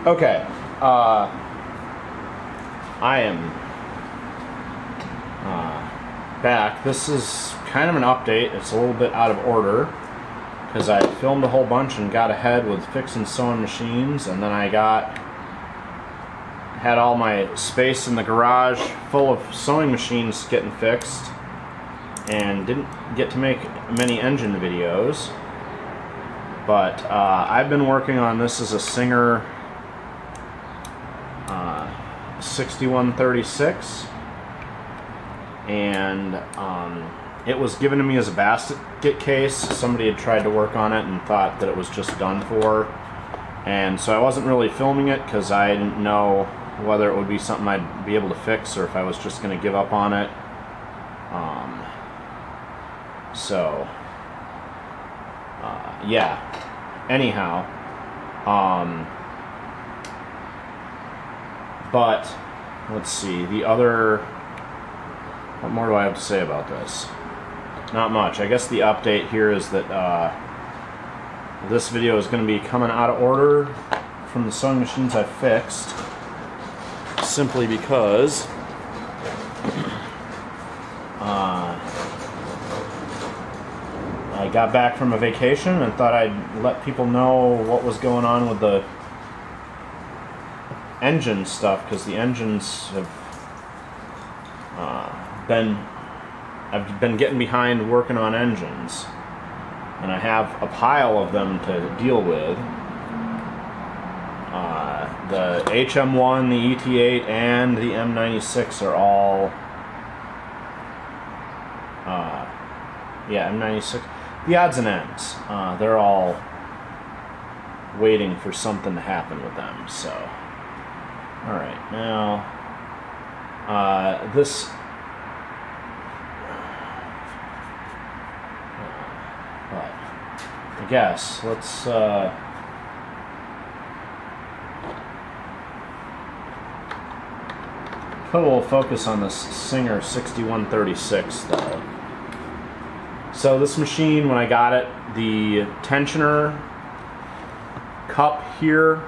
Okay, I am back. This is kind of an update. It's a little bit out of order because I filmed a whole bunch and got ahead with fixing sewing machines, and then I had all my space in the garage full of sewing machines getting fixed and didn't get to make many engine videos. But I've been working on this as a Singer 6136, and it was given to me as a basket case. Somebody had tried to work on it and thought that it was just done for, and so I wasn't really filming it because I didn't know whether it would be something I'd be able to fix or if I was just going to give up on it. Yeah. Anyhow, but let's see, what more do I have to say about this? Not much. I guess the update here is that this video is going to be coming out of order from the sewing machines I fixed, simply because I got back from a vacation and thought I'd let people know what was going on with the engine stuff, because the engines have I've been getting behind working on engines, and I have a pile of them to deal with. The HM1, the ET8, and the M96 are all M96. The odds and ends, they're all waiting for something to happen with them. So, all right, now this. But I guess let's. Put a little focus on this Singer 6136 though. So this machine, when I got it, the tensioner cup here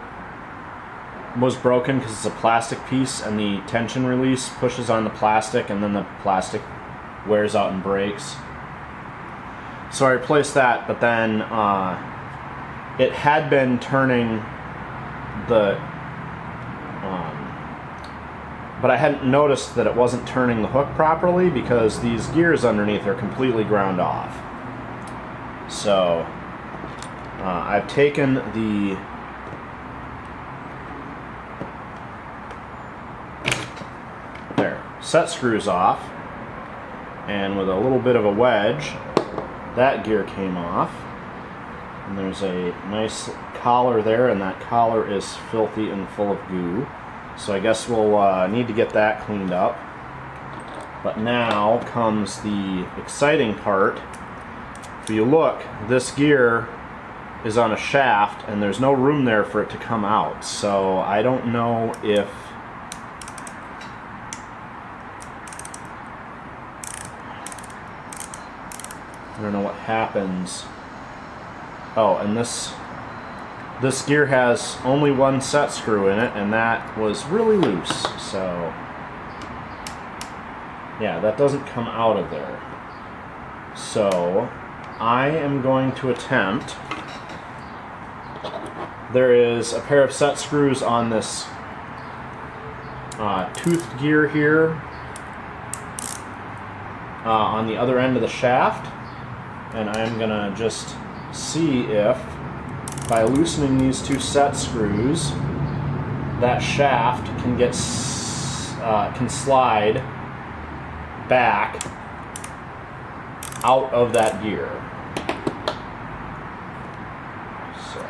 was broken because it's a plastic piece, and the tension release pushes on the plastic, and then the plastic wears out and breaks. So I replaced that, but then it had been turning the but I hadn't noticed that it wasn't turning the hook properly because these gears underneath are completely ground off. So I've taken the set screws off, and with a little bit of a wedge, that gear came off. And there's a nice collar there, and that collar is filthy and full of goo. So I guess we'll need to get that cleaned up. But now comes the exciting part. If you look, this gear is on a shaft, and there's no room there for it to come out. So I don't know if what happens. Oh, and this gear has only one set screw in it, and that was really loose, so yeah, that doesn't come out of there. So I am going to attempt, there is a pair of set screws on this toothed gear here on the other end of the shaft, and I'm gonna just see if by loosening these two set screws, that shaft can get can slide back out of that gear. So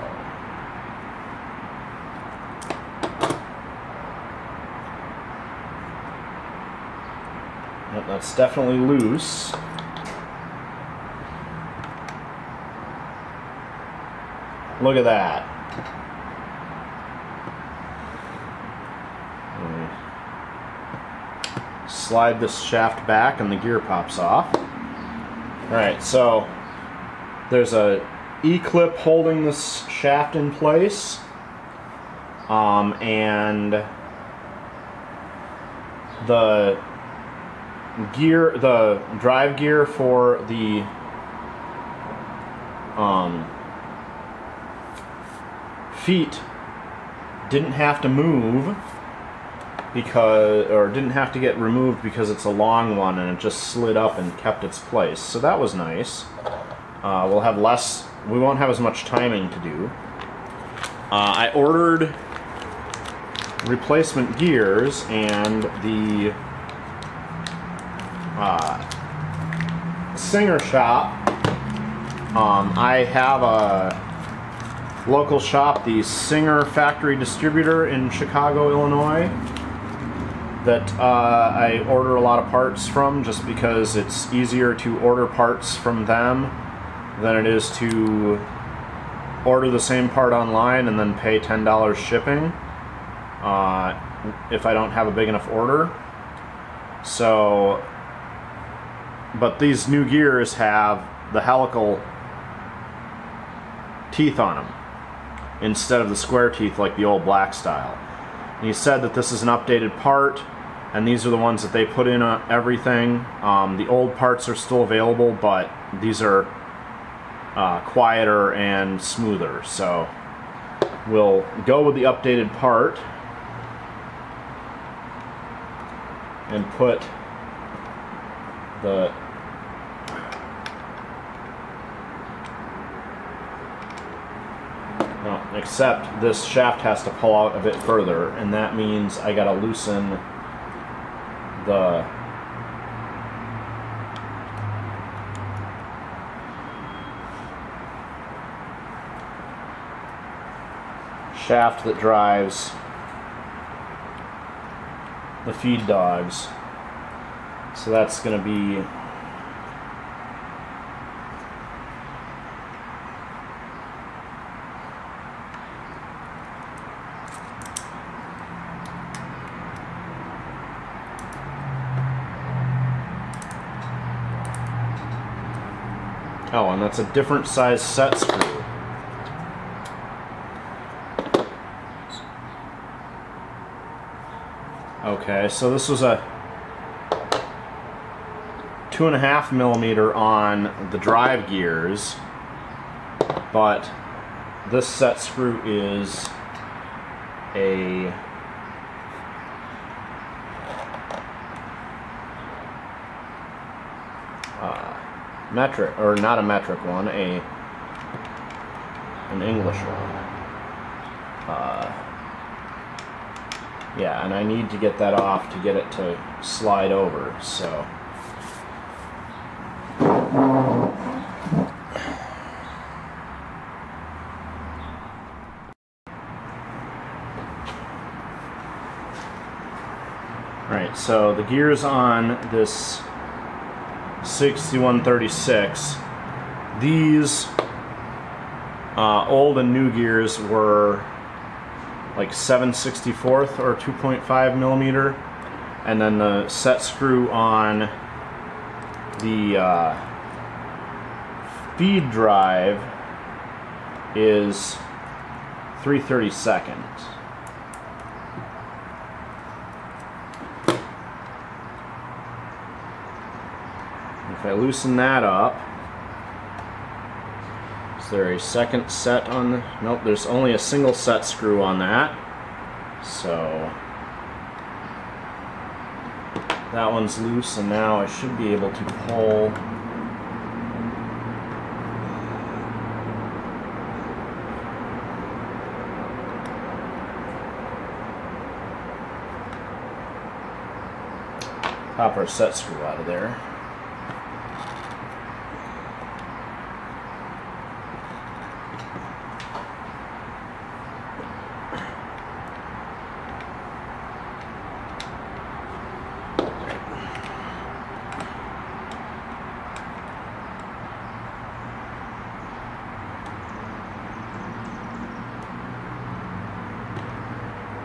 yep, that's definitely loose. Look at that. Slide this shaft back and the gear pops off. Alright, so there's a E-clip holding this shaft in place, and the drive gear for the feet didn't have to move didn't have to get removed because it's a long one and it just slid up and kept its place. So that was nice. We won't have as much timing to do. I ordered replacement gears, and the Singer shop, I have a local shop, the Singer factory distributor in Chicago, Illinois, that I order a lot of parts from just because it's easier to order parts from them than it is to order the same part online and then pay $10 shipping if I don't have a big enough order. So, but these new gears have the helical teeth on them instead of the square teeth like the old black style. And he said that this is an updated part, and these are the ones that they put in everything. The old parts are still available, but these are quieter and smoother. So we'll go with the updated part and put the except this shaft has to pull out a bit further, and that means I gotta loosen the shaft that drives the feed dogs. So that's gonna be and that's a different size set screw. Okay, so this was a 2.5 millimeter on the drive gears, but this set screw is a metric, or not a metric one, an English one. Yeah, and I need to get that off to get it to slide over, so. Right, so the gears on this 6136, these old and new gears were like 7/64 or 2.5 millimeter, and then the set screw on the feed drive is 3/32. If I loosen that up, is there a second set on the... Nope, there's only a single set screw on that. So that one's loose, and now I should be able to pull pop our set screw out of there.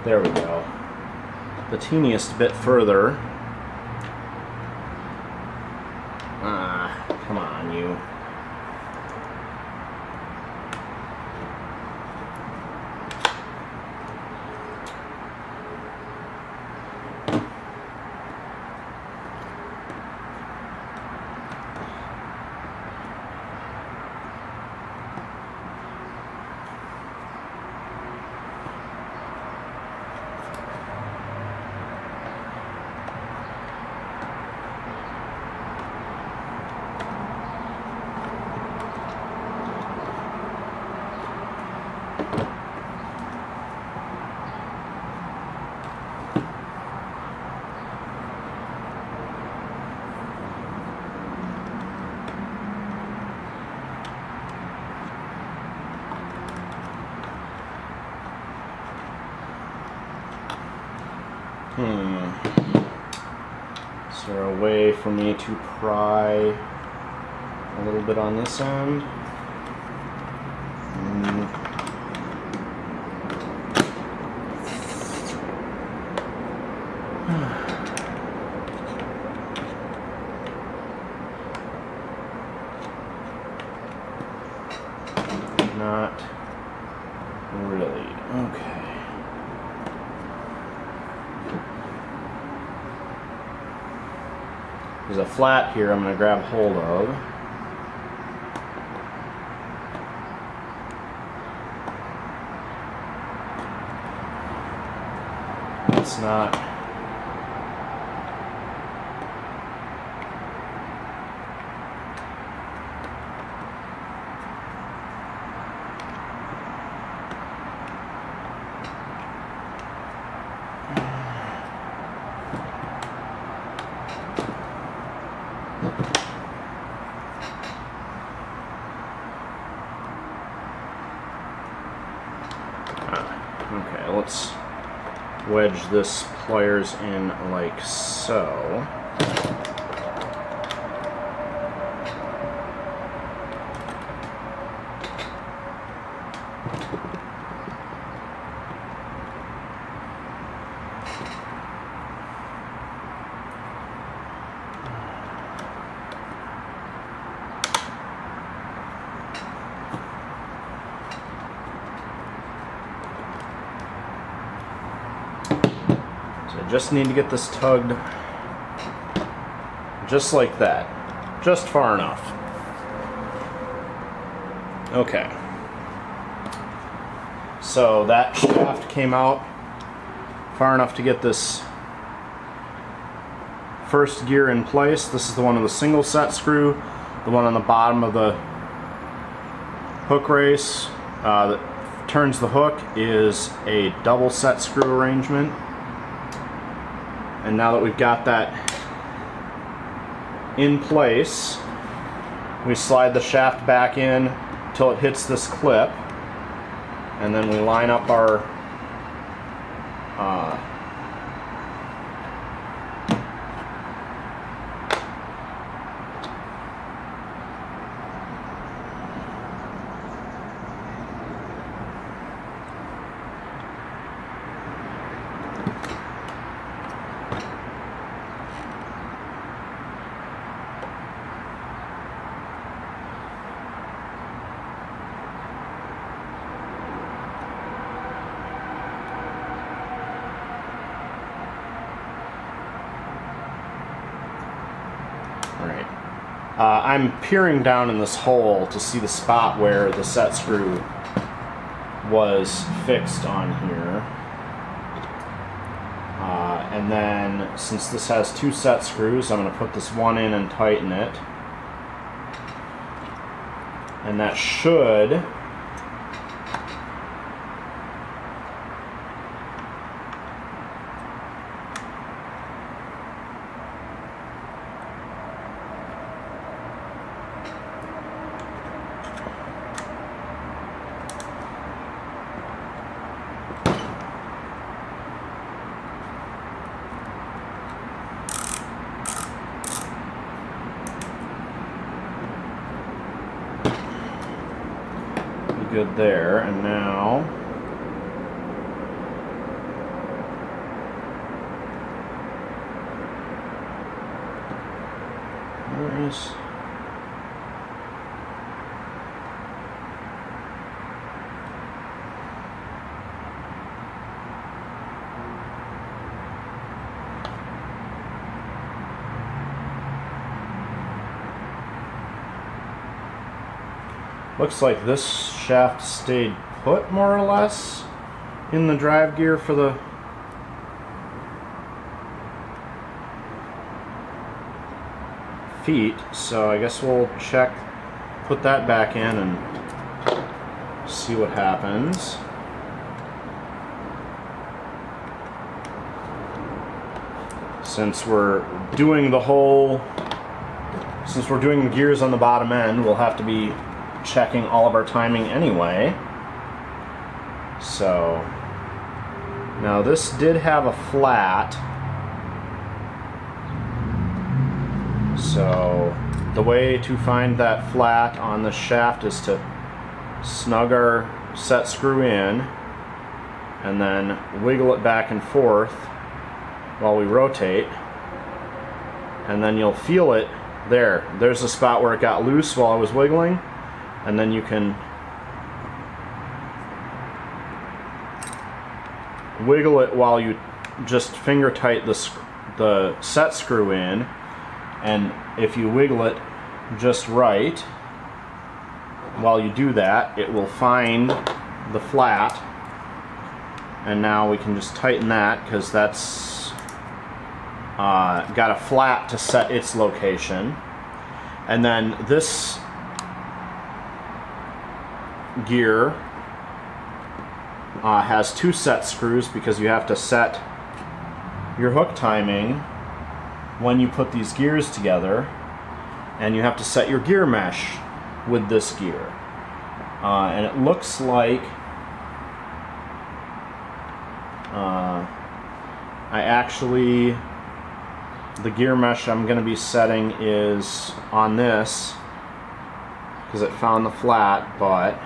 There we go. The teeniest bit further. Come on, you. Is there a way for me to pry a little bit on this end? Not really. Okay. There's a flat here I'm going to grab hold of. It's not. Okay, let's wedge this pliers in like so. I just need to get this tugged just like that, just far enough. Okay, so that shaft came out far enough to get this first gear in place. This is the one with a single set screw. The one on the bottom of the hook race that turns the hook is a double set screw arrangement. And now that we've got that in place, we slide the shaft back in till it hits this clip, and then we line up our I'm peering down in this hole to see the spot where the set screw was fixed on here. And then, since this has two set screws, I'm going to put this one in and tighten it. And that should good there. And now where is looks like this shaft stayed put more or less in the drive gear for the feet, so I guess we'll check, put that back in and see what happens. Since we're doing the gears on the bottom end, we'll have to be checking all of our timing anyway. So Now this did have a flat, so the way to find that flat on the shaft is to snug our set screw in and then wiggle it back and forth while we rotate, and then you'll feel it there. There's a spot where it got loose while I was wiggling, and then you can wiggle it while you just finger tight the set screw in, and if you wiggle it just right while you do that, it will find the flat. And now we can just tighten that because that's got a flat to set its location. And then this gear has 2 set screws because you have to set your hook timing when you put these gears together, and you have to set your gear mesh with this gear. And it looks like the gear mesh I'm going to be setting is on this because it found the flat butt.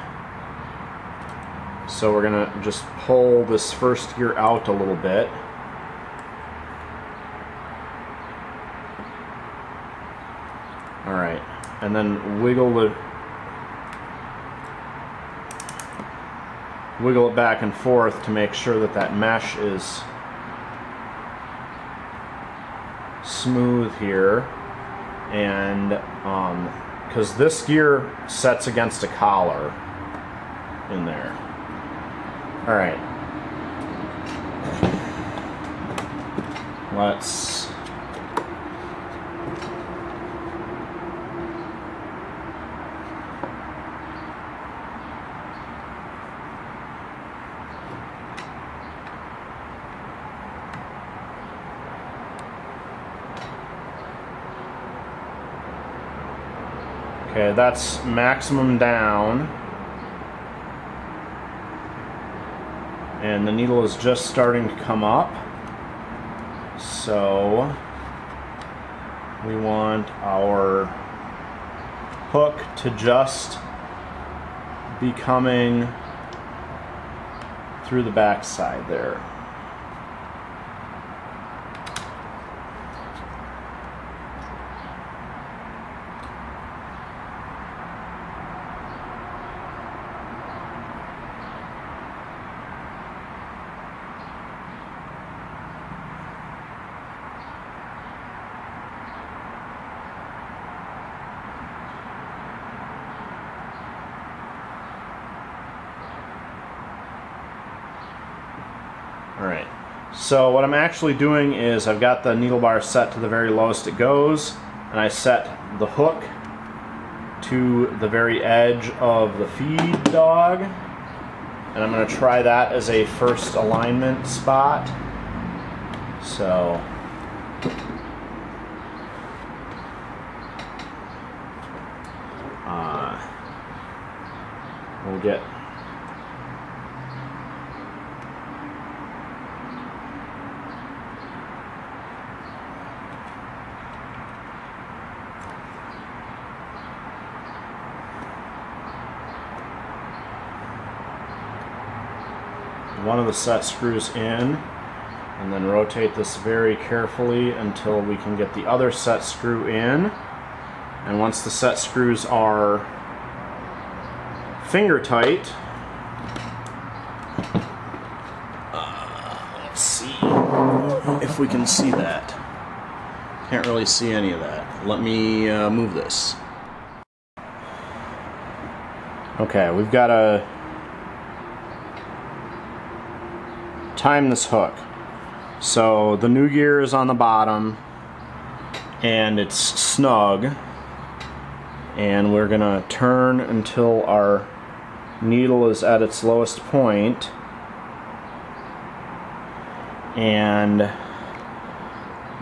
So we're going to just pull this first gear out a little bit. Alright, and then wiggle it back and forth to make sure that that mesh is smooth here, and because this gear sets against a collar in there. Alright, let's okay, that's maximum down, and the needle is just starting to come up, so we want our hook to just be coming through the back side there. Alright, so what I'm actually doing is I've got the needle bar set to the very lowest it goes, and I set the hook to the very edge of the feed dog, and I'm going to try that as a first alignment spot. So we'll get one of the set screws in, and then rotate this very carefully until we can get the other set screw in. And once the set screws are finger tight, let's see if we can see that. Can't really see any of that. Let me move this. Okay, we've got to time this hook. So the new gear is on the bottom and it's snug, and we're gonna turn until our needle is at its lowest point, and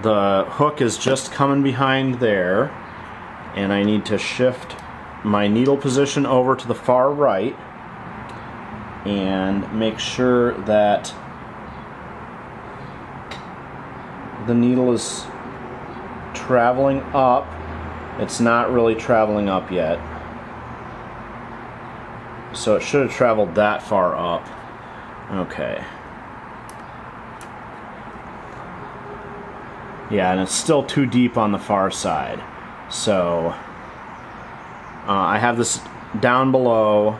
the hook is just coming behind there, and I need to shift my needle position over to the far right and make sure that the needle is traveling up. It's not really traveling up yet. So it should have traveled that far up. Okay. Yeah, and it's still too deep on the far side. So I have this down below.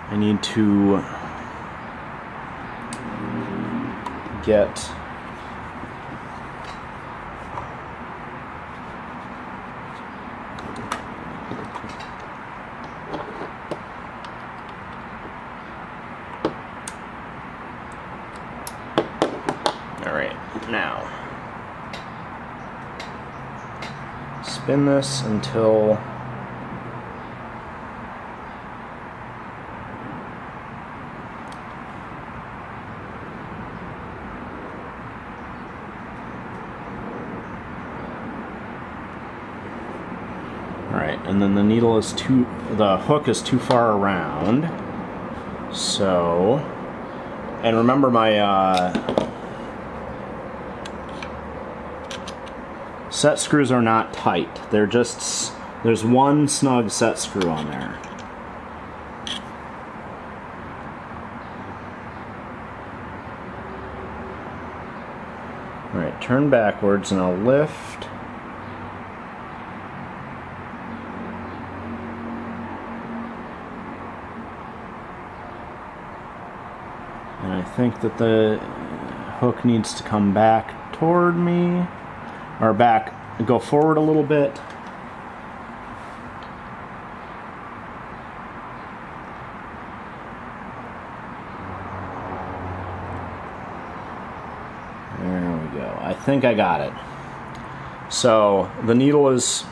I need to get now spin this until alright, and then the needle is the hook is too far around. So, and remember my set screws are not tight. They're just, there's one snug set screw on there. Alright, turn backwards and I'll lift. And I think that the hook needs to come back toward me. Or back, go forward a little bit. There we go. I think I got it. So the needle is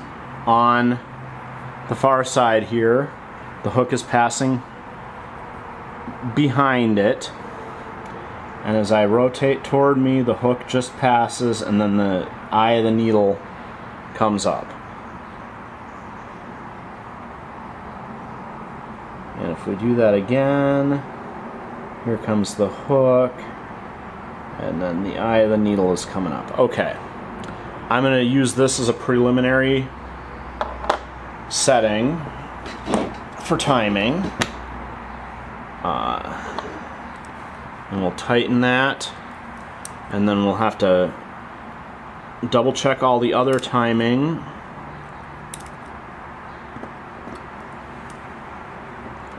on the far side here. The hook is passing behind it. And as I rotate toward me, the hook just passes, and then the eye of the needle comes up. And if we do that again, here comes the hook, and then the eye of the needle is coming up. Okay, I'm going to use this as a preliminary setting for timing. And we'll tighten that, and then we'll have to double check all the other timing.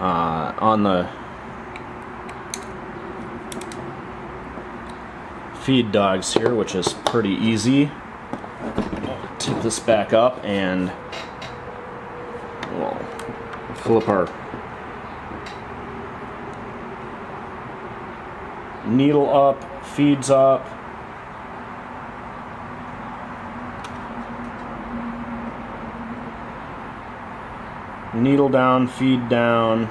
On the feed dogs here, which is pretty easy. Tip this back up and we'll flip our needle up, feeds up. Needle down, feed down.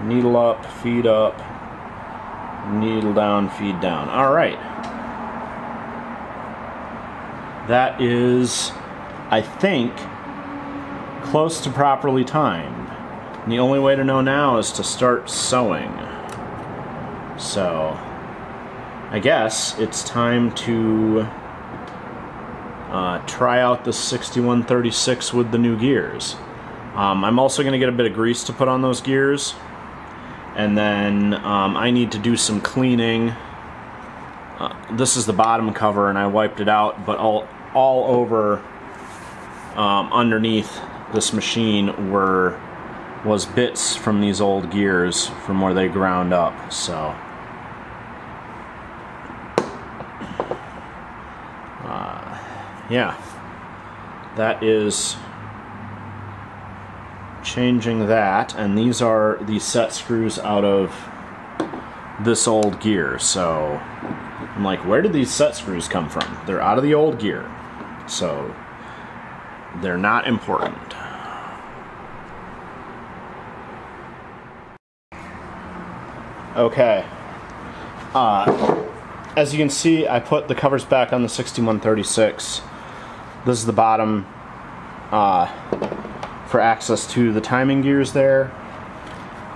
Needle up, feed up. Needle down, feed down. Alright. That is, I think, close to properly timed. And the only way to know now is to start sewing. So, I guess it's time to try out the 6136 with the new gears. I'm also going to get a bit of grease to put on those gears, and then I need to do some cleaning. This is the bottom cover, and I wiped it out, but all over underneath this machine was bits from these old gears from where they ground up. So yeah, that is changing that, and these are the set screws out of this old gear. So I'm like, where did these set screws come from? They're out of the old gear, so they're not important. Okay, as you can see, I put the covers back on the 6136. This is the bottom for access to the timing gears there.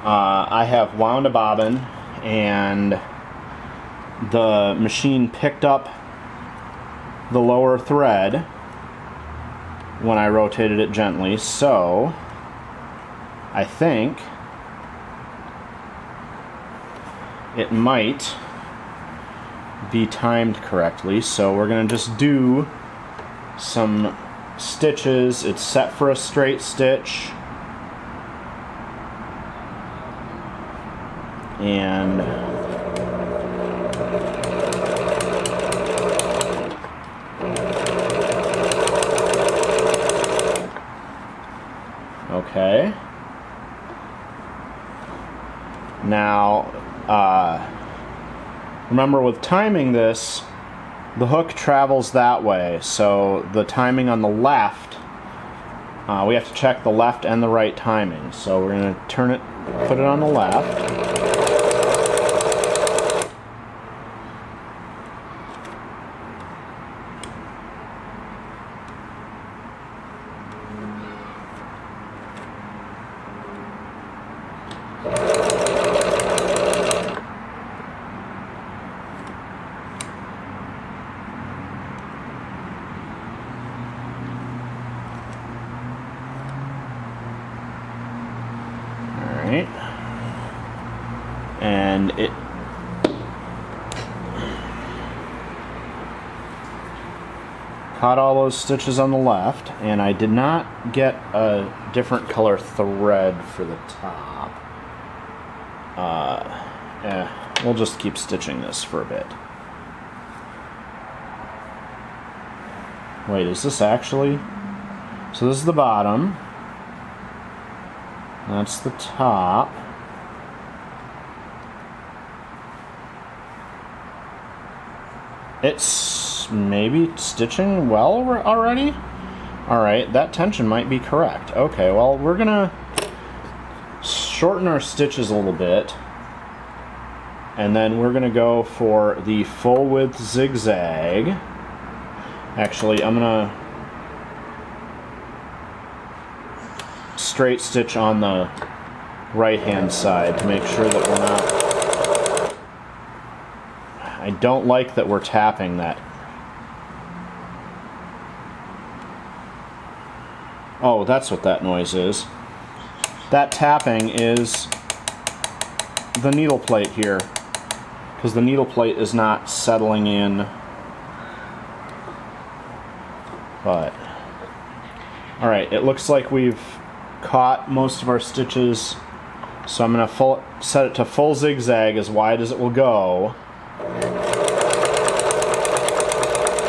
I have wound a bobbin, and the machine picked up the lower thread when I rotated it gently, so I think it might be timed correctly. So we're going to just do some stitches. It's set for a straight stitch, and okay. Now, remember with timing this, the hook travels that way, so the timing on the left, we have to check the left and the right timing. So we're going to turn it, put it on the left. And it caught all those stitches on the left, and I did not get a different color thread for the top. We'll just keep stitching this for a bit. Wait, is this actually? So this is the bottom. That's the top. It's maybe stitching well already? Alright, that tension might be correct. Okay, well, we're gonna shorten our stitches a little bit, and then we're gonna go for the full width zigzag. Actually, I'm gonna straight stitch on the right hand side to make sure that we're not... I don't like that we're tapping that. Oh, that's what that noise is. That tapping is the needle plate here, because the needle plate is not settling in. But alright, it looks like we've caught most of our stitches, so I'm going to set it to full zigzag, as wide as it will go.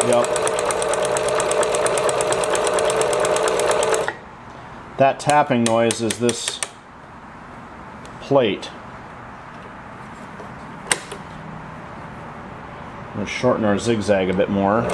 Yep. That tapping noise is this plate. I'm going to shorten our zigzag a bit more.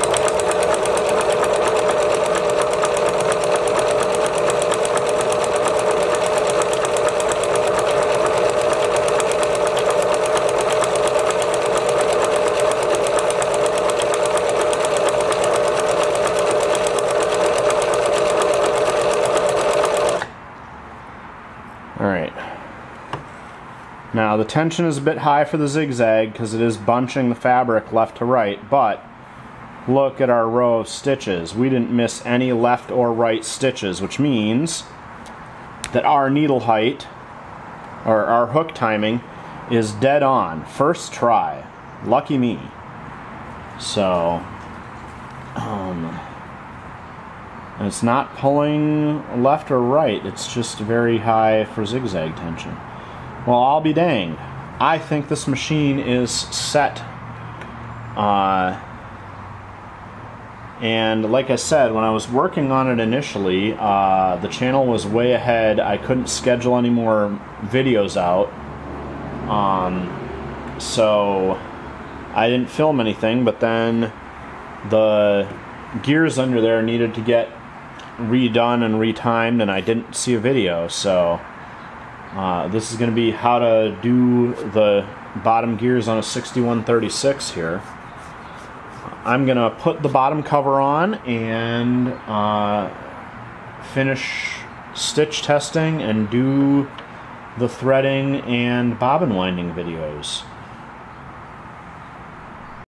Alright. Now the tension is a bit high for the zigzag because it is bunching the fabric left to right, but look at our row of stitches. We didn't miss any left or right stitches, which means that our needle height, or our hook timing, is dead on. First try. Lucky me. So, and it's not pulling left or right, it's just very high for zigzag tension. Well, I'll be danged. I think this machine is set. And like I said, when I was working on it initially, the channel was way ahead. I couldn't schedule any more videos out. So I didn't film anything, but then the gears under there needed to get redone and retimed, and I didn't see a video, so this is going to be how to do the bottom gears on a 6136 here. I'm going to put the bottom cover on and finish stitch testing and do the threading and bobbin winding videos.